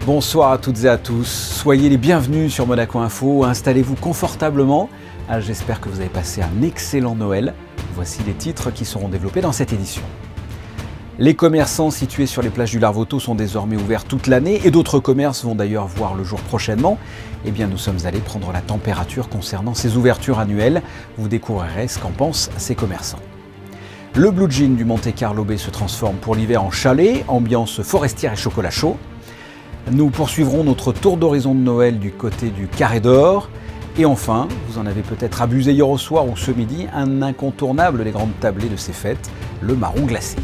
Bonsoir à toutes et à tous, soyez les bienvenus sur Monaco Info, installez-vous confortablement. J'espère que vous avez passé un excellent Noël. Voici les titres qui seront développés dans cette édition. Les commerçants situés sur les plages du Larvoto sont désormais ouverts toute l'année et d'autres commerces vont d'ailleurs voir le jour prochainement. Eh bien, nous sommes allés prendre la température concernant ces ouvertures annuelles. Vous découvrirez ce qu'en pensent ces commerçants. Le Blue Jean du Monte Carlo Bay se transforme pour l'hiver en chalet, ambiance forestière et chocolat chaud. Nous poursuivrons notre tour d'horizon de Noël du côté du Carré d'Or. Et enfin, vous en avez peut-être abusé hier au soir ou ce midi, un incontournable des grandes tablées de ces fêtes, le marron glacé.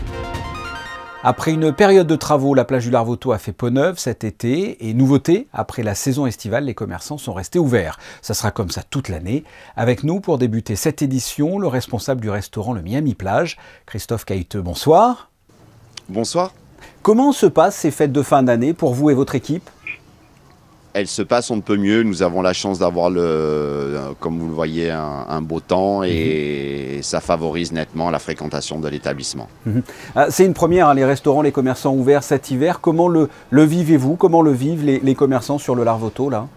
Après une période de travaux, la plage du Larvoto a fait peau neuve cet été. Et nouveauté, après la saison estivale, les commerçants sont restés ouverts. Ça sera comme ça toute l'année. Avec nous pour débuter cette édition, le responsable du restaurant Le Miami Plage, Christophe Caïteux. Bonsoir. Bonsoir. Comment se passent ces fêtes de fin d'année pour vous et votre équipe ? Elles se passent on ne peut mieux. Nous avons la chance d'avoir, comme vous le voyez, un beau temps et ça favorise nettement la fréquentation de l'établissement. C'est une première, hein, les restaurants, les commerçants ouverts cet hiver. Comment le vivez-vous ? Comment le vivent les commerçants sur le Larvoto là ?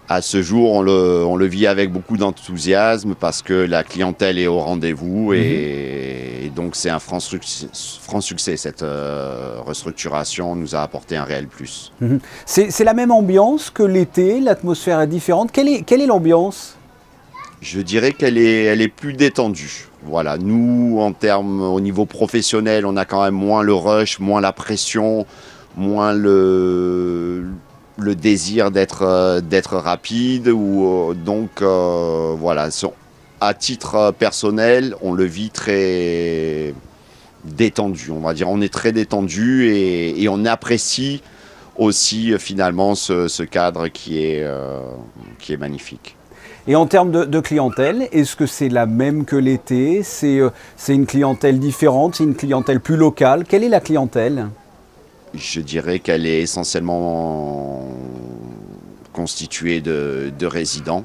À ce jour, on le vit avec beaucoup d'enthousiasme parce que la clientèle est au rendez-vous et donc c'est un franc succès. Cette restructuration nous a apporté un réel plus. C'est la même ambiance que l'été, l'atmosphère est différente. Quelle est l'ambiance ? Je dirais qu'elle est plus détendue. Voilà, nous, au niveau professionnel, on a quand même moins le rush, moins la pression, moins le désir d'être rapide. Voilà, à titre personnel, on le vit très détendu. On va dire, on est très détendu et on apprécie aussi finalement ce cadre qui est magnifique. Et en termes de clientèle, est-ce que c'est la même que l'été ? C'est une clientèle différente, c'est une clientèle plus locale ? Quelle est la clientèle ? Je dirais qu'elle est essentiellement constituée de résidents.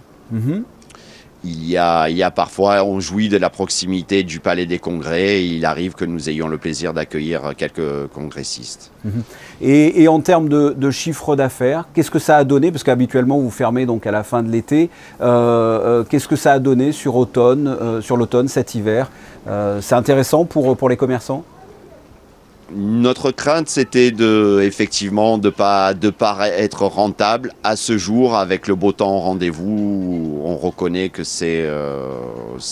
Il y a parfois, on jouit de la proximité du Palais des Congrès et il arrive que nous ayons le plaisir d'accueillir quelques congressistes. Et en termes de chiffre d'affaires, qu'est-ce que ça a donné ? Parce qu'habituellement, vous fermez donc à la fin de l'été. Qu'est-ce que ça a donné sur l'automne, cet hiver ? C'est intéressant pour les commerçants ? Notre crainte, c'était effectivement de pas être rentable. À ce jour, avec le beau temps au rendez-vous, on reconnaît que c'est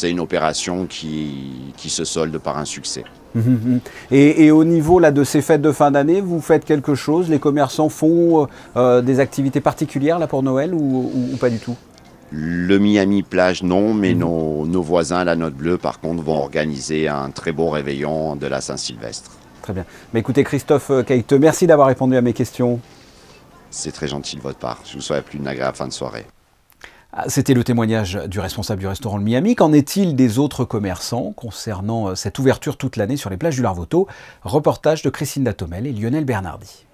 une opération qui se solde par un succès. Et au niveau là, de ces fêtes de fin d'année, vous faites quelque chose ? Les commerçants font des activités particulières là, pour Noël ou pas du tout ? Le Miami Plage, non, mais nos voisins, la Note Bleue, par contre, vont organiser un très beau réveillon de la Saint-Sylvestre. Très bien. Mais écoutez, Christophe Caïteux, merci d'avoir répondu à mes questions. C'est très gentil de votre part. Je vous souhaite une agréable fin de soirée. C'était le témoignage du responsable du restaurant Le Miami. Qu'en est-il des autres commerçants concernant cette ouverture toute l'année sur les plages du Larvoto ? Reportage de Christine Datomel et Lionel Bernardi.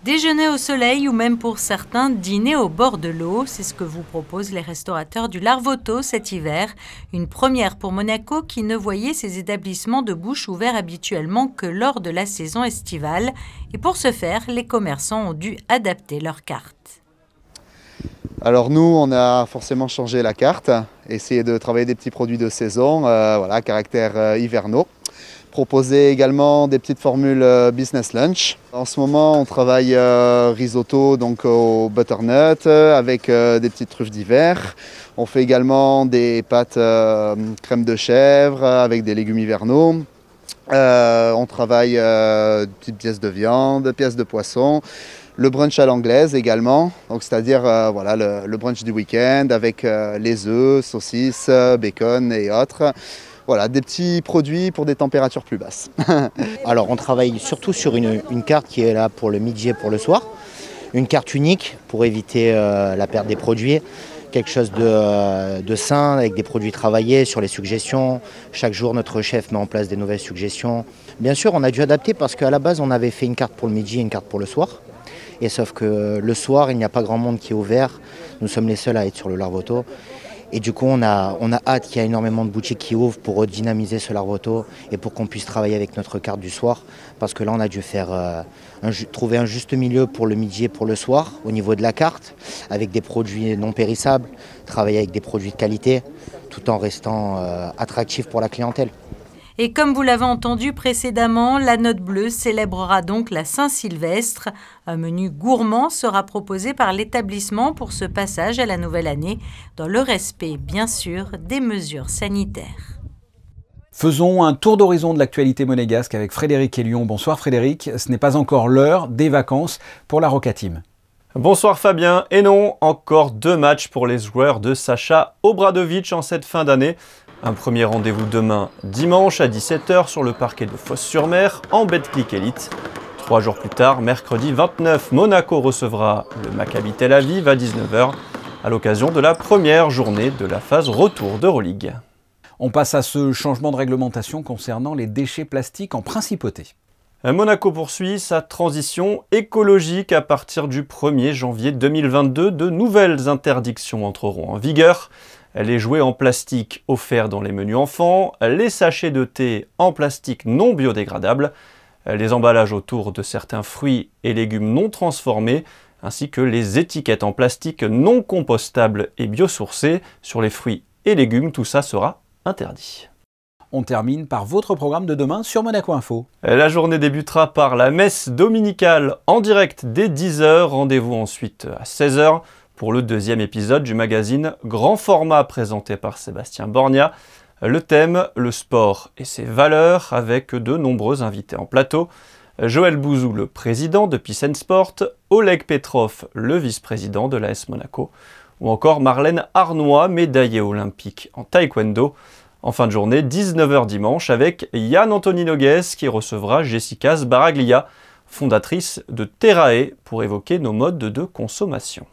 Déjeuner au soleil ou même pour certains dîner au bord de l'eau, c'est ce que vous proposent les restaurateurs du Larvoto cet hiver. Une première pour Monaco qui ne voyait ses établissements de bouche ouverts habituellement que lors de la saison estivale. Et pour ce faire, les commerçants ont dû adapter leur carte. Alors nous, on a forcément changé la carte, essayé de travailler des petits produits de saison, voilà, caractère hivernaux. Proposer également des petites formules business lunch. En ce moment, on travaille risotto donc au butternut avec des petites truffes d'hiver. On fait également des pâtes crème de chèvre avec des légumes hivernaux. On travaille petites pièces de viande, pièces de poisson. Le brunch à l'anglaise également, donc c'est-à-dire voilà, le brunch du week-end avec les œufs, saucisses, bacon et autres. Voilà, des petits produits pour des températures plus basses. Alors on travaille surtout sur une carte qui est là pour le midi et pour le soir. Une carte unique pour éviter la perte des produits. Quelque chose de sain avec des produits travaillés sur les suggestions. Chaque jour notre chef met en place des nouvelles suggestions. Bien sûr on a dû adapter parce qu'à la base on avait fait une carte pour le midi et une carte pour le soir. Et sauf que le soir il n'y a pas grand monde qui est ouvert. Nous sommes les seuls à être sur le Larvoto. Et du coup, on a hâte qu'il y ait énormément de boutiques qui ouvrent pour redynamiser ce Larvoto et pour qu'on puisse travailler avec notre carte du soir. Parce que là, on a dû trouver un juste milieu pour le midi et pour le soir au niveau de la carte, avec des produits non périssables, travailler avec des produits de qualité, tout en restant attractif pour la clientèle. Et comme vous l'avez entendu précédemment, la Note Bleue célébrera donc la Saint-Sylvestre. Un menu gourmand sera proposé par l'établissement pour ce passage à la nouvelle année, dans le respect, bien sûr, des mesures sanitaires. Faisons un tour d'horizon de l'actualité monégasque avec Frédéric Hélion. Bonsoir Frédéric, ce n'est pas encore l'heure des vacances pour la Roca Team. Bonsoir Fabien, et non, encore 2 matchs pour les joueurs de Sacha Obradovic en cette fin d'année. Un premier rendez-vous demain, dimanche à 17 h sur le parquet de Fos-sur-Mer en Betclic Elite. 3 jours plus tard, mercredi 29, Monaco recevra le Maccabi Tel Aviv à 19 h à l'occasion de la première journée de la phase retour d'Euroleague. On passe à ce changement de réglementation concernant les déchets plastiques en principauté. Monaco poursuit sa transition écologique à partir du 1er janvier 2022. De nouvelles interdictions entreront en vigueur. Les jouets en plastique offerts dans les menus enfants, les sachets de thé en plastique non biodégradable, les emballages autour de certains fruits et légumes non transformés, ainsi que les étiquettes en plastique non compostables et biosourcées sur les fruits et légumes, tout ça sera interdit. On termine par votre programme de demain sur Monaco Info. La journée débutera par la messe dominicale en direct dès 10 h, rendez-vous ensuite à 16 h. pour le 2e épisode du magazine Grand Format présenté par Sébastien Borgna. Le thème, le sport et ses valeurs, avec de nombreux invités en plateau. Joël Bouzou, le président de Peace and Sport, Oleg Petrov, le vice-président de l'AS Monaco, ou encore Marlène Arnois, médaillée olympique en taekwondo. En fin de journée, 19 h dimanche, avec Yann Anthony Nogues qui recevra Jessica Sbaraglia, fondatrice de Terrae, pour évoquer nos modes de consommation.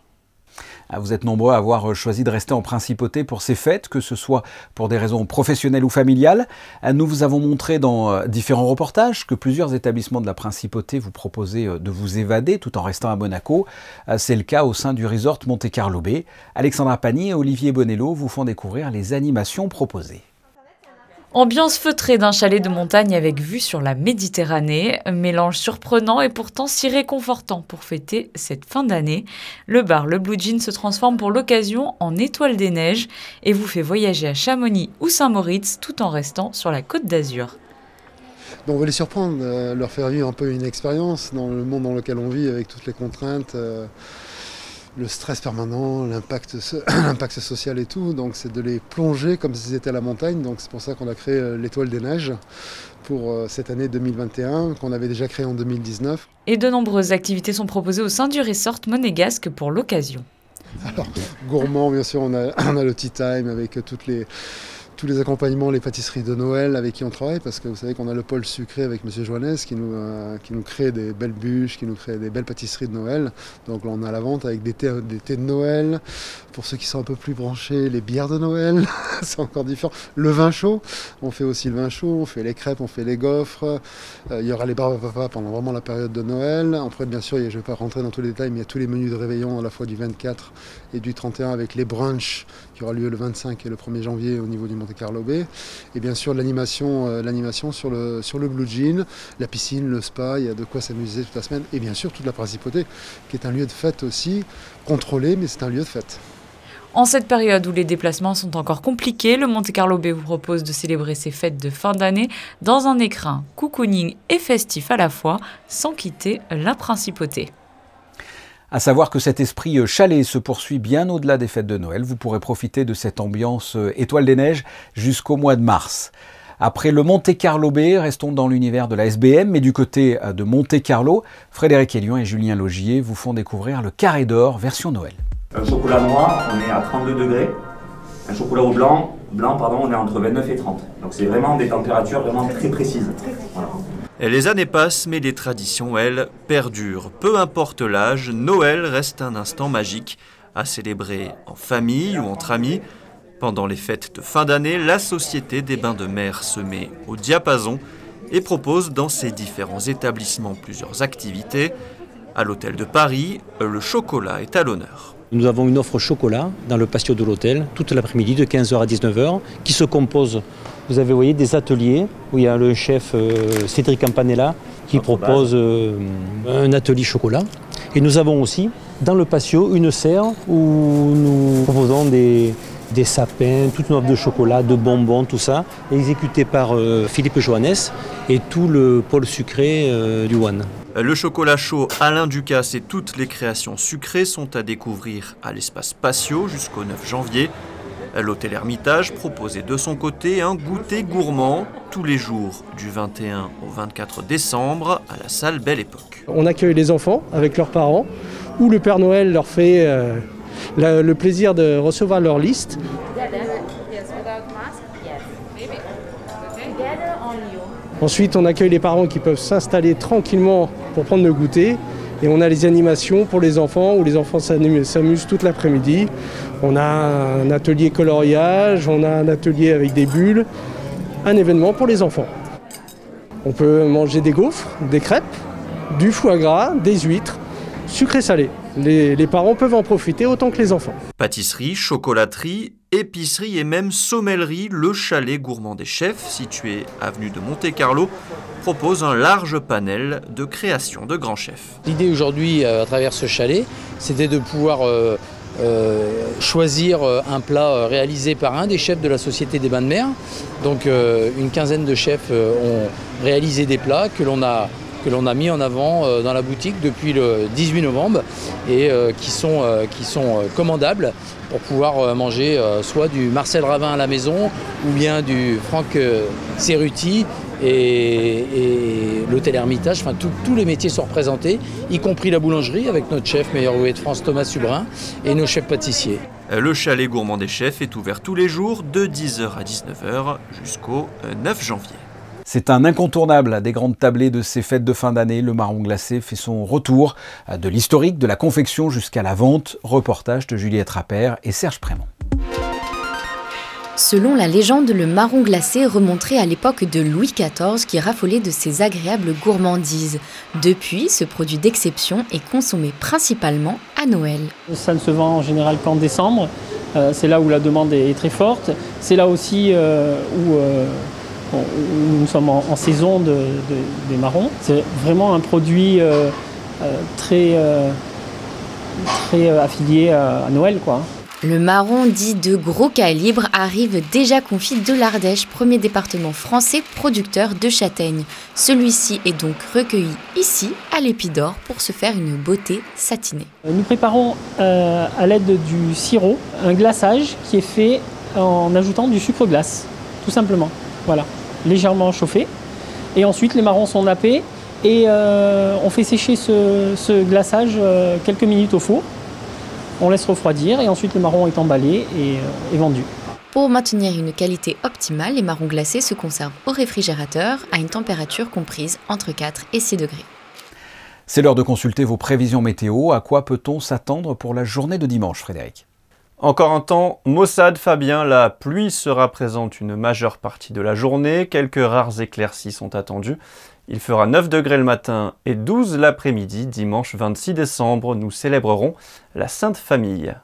Vous êtes nombreux à avoir choisi de rester en principauté pour ces fêtes, que ce soit pour des raisons professionnelles ou familiales. Nous vous avons montré dans différents reportages que plusieurs établissements de la principauté vous proposaient de vous évader tout en restant à Monaco. C'est le cas au sein du resort Monte Carlo Bay. Alexandra Pagny et Olivier Bonello vous font découvrir les animations proposées. Ambiance feutrée d'un chalet de montagne avec vue sur la Méditerranée, mélange surprenant et pourtant si réconfortant pour fêter cette fin d'année. Le bar Le Blue Jean se transforme pour l'occasion en étoile des neiges et vous fait voyager à Chamonix ou Saint-Moritz tout en restant sur la Côte d'Azur. Donc on veut les surprendre, leur faire vivre un peu une expérience dans le monde dans lequel on vit avec toutes les contraintes. Le stress permanent, l'impact social et tout, donc c'est de les plonger comme s'ils étaient à la montagne, donc c'est pour ça qu'on a créé l'Étoile des Neiges pour cette année 2021, qu'on avait déjà créé en 2019. Et de nombreuses activités sont proposées au sein du resort monégasque pour l'occasion. Alors, gourmand, bien sûr, on a le tea time avec tous les accompagnements, les pâtisseries de Noël avec qui on travaille, parce que vous savez qu'on a le pôle sucré avec M. Joannès qui nous crée des belles bûches, qui nous crée des belles pâtisseries de Noël. Donc là on a la vente avec des thés de Noël. Pour ceux qui sont un peu plus branchés, les bières de Noël, c'est encore différent. Le vin chaud, on fait aussi le vin chaud, on fait les crêpes, on fait les gaufres. Il y aura les barbes à papa pendant vraiment la période de Noël. Après bien sûr, je ne vais pas rentrer dans tous les détails, mais il y a tous les menus de réveillon à la fois du 24 et du 31 avec les brunchs qui aura lieu le 25 et le 1er janvier au niveau du Monte Carlo Bay. Et bien sûr l'animation sur le Blue Jean, la piscine, le spa, il y a de quoi s'amuser toute la semaine. Et bien sûr toute la principauté qui est un lieu de fête aussi, contrôlé, mais c'est un lieu de fête. En cette période où les déplacements sont encore compliqués, le Monte Carlo Bay vous propose de célébrer ses fêtes de fin d'année dans un écrin cocooning et festif à la fois, sans quitter la principauté. À savoir que cet esprit chalet se poursuit bien au-delà des fêtes de Noël. Vous pourrez profiter de cette ambiance étoile des neiges jusqu'au mois de mars. Après le Monte Carlo Bay, restons dans l'univers de la SBM, mais du côté de Monte Carlo, Frédéric Hélion et Julien Logier vous font découvrir le Carré d'Or version Noël. Un chocolat noir, on est à 32 degrés. Un chocolat au blanc, on est entre 29 et 30. Donc c'est vraiment des températures vraiment très précises. Voilà. Les années passent, mais les traditions, elles, perdurent. Peu importe l'âge, Noël reste un instant magique à célébrer en famille ou entre amis. Pendant les fêtes de fin d'année, la Société des Bains de Mer se met au diapason et propose dans ses différents établissements plusieurs activités. À l'hôtel de Paris, le chocolat est à l'honneur. Nous avons une offre chocolat dans le patio de l'hôtel, toute l'après-midi de 15h à 19h, qui se compose, vous avez voyé, des ateliers où il y a le chef Cédric Campanella qui propose un atelier chocolat. Et nous avons aussi dans le patio une serre où nous proposons des sapins, toute une offre de chocolat, de bonbons, tout ça, exécuté par Philippe Johannes et tout le pôle sucré du One. Le chocolat chaud Alain Ducasse et toutes les créations sucrées sont à découvrir à l'espace Patio jusqu'au 9 janvier. L'hôtel Hermitage proposait de son côté un goûter gourmand tous les jours du 21 au 24 décembre à la salle Belle Époque. On accueille les enfants avec leurs parents où le Père Noël leur fait le plaisir de recevoir leur liste. Ensuite, on accueille les parents qui peuvent s'installer tranquillement pour prendre le goûter. Et on a les animations pour les enfants, où les enfants s'amusent toute l'après-midi. On a un atelier coloriage, on a un atelier avec des bulles, un événement pour les enfants. On peut manger des gaufres, des crêpes, du foie gras, des huîtres, sucré-salé. Les parents peuvent en profiter autant que les enfants. Pâtisserie, chocolaterie, épicerie et même sommellerie, le chalet gourmand des chefs, situé avenue de Monte-Carlo, propose un large panel de créations de grands chefs. L'idée aujourd'hui, à travers ce chalet, c'était de pouvoir choisir un plat réalisé par un des chefs de la Société des Bains de Mer. Donc une quinzaine de chefs ont réalisé des plats que l'on a mis en avant dans la boutique depuis le 18 novembre et qui sont commandables pour pouvoir manger soit du Marcel Ravin à la maison ou bien du Franck Cerruti et l'hôtel Hermitage. Enfin, tous les métiers sont représentés, y compris la boulangerie avec notre chef meilleur ouvrier de France Thomas Subrin et nos chefs pâtissiers. Le chalet gourmand des chefs est ouvert tous les jours de 10h à 19h jusqu'au 9 janvier. C'est un incontournable des grandes tablées de ces fêtes de fin d'année. Le marron glacé fait son retour, de l'historique, de la confection jusqu'à la vente. Reportage de Juliette Rappert et Serge Prémont. Selon la légende, le marron glacé remonterait à l'époque de Louis XIV qui raffolait de ses agréables gourmandises. Depuis, ce produit d'exception est consommé principalement à Noël. Ça ne se vend en général qu'en décembre. C'est là où la demande est très forte. C'est là aussi où nous sommes en saison des marrons. C'est vraiment un produit très affilié à Noël, quoi. Le marron dit de gros calibre arrive déjà confit de l'Ardèche, premier département français producteur de châtaignes. Celui-ci est donc recueilli ici, à l'Épidore, pour se faire une beauté satinée. Nous préparons à l'aide du sirop un glaçage qui est fait en ajoutant du sucre glace, tout simplement. Voilà, légèrement chauffé. Et ensuite, les marrons sont nappés et on fait sécher ce glaçage quelques minutes au four. On laisse refroidir et ensuite le marron est emballé et vendu. Pour maintenir une qualité optimale, les marrons glacés se conservent au réfrigérateur à une température comprise entre 4 et 6 degrés. C'est l'heure de consulter vos prévisions météo. À quoi peut-on s'attendre pour la journée de dimanche, Frédéric ? Encore un temps maussade, Fabien. La pluie sera présente une majeure partie de la journée. Quelques rares éclaircies sont attendues. Il fera 9 degrés le matin et 12 l'après-midi. Dimanche 26 décembre, nous célébrerons la Sainte Famille.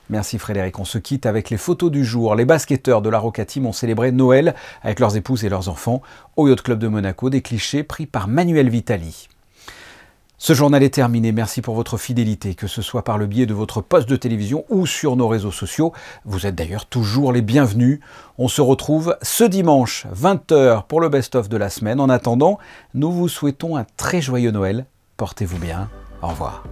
Merci Frédéric. On se quitte avec les photos du jour. Les basketteurs de la Roca Team ont célébré Noël avec leurs épouses et leurs enfants au Yacht Club de Monaco. Des clichés pris par Manuel Vitali. Ce journal est terminé. Merci pour votre fidélité, que ce soit par le biais de votre poste de télévision ou sur nos réseaux sociaux. Vous êtes d'ailleurs toujours les bienvenus. On se retrouve ce dimanche, 20h, pour le best-of de la semaine. En attendant, nous vous souhaitons un très joyeux Noël. Portez-vous bien. Au revoir.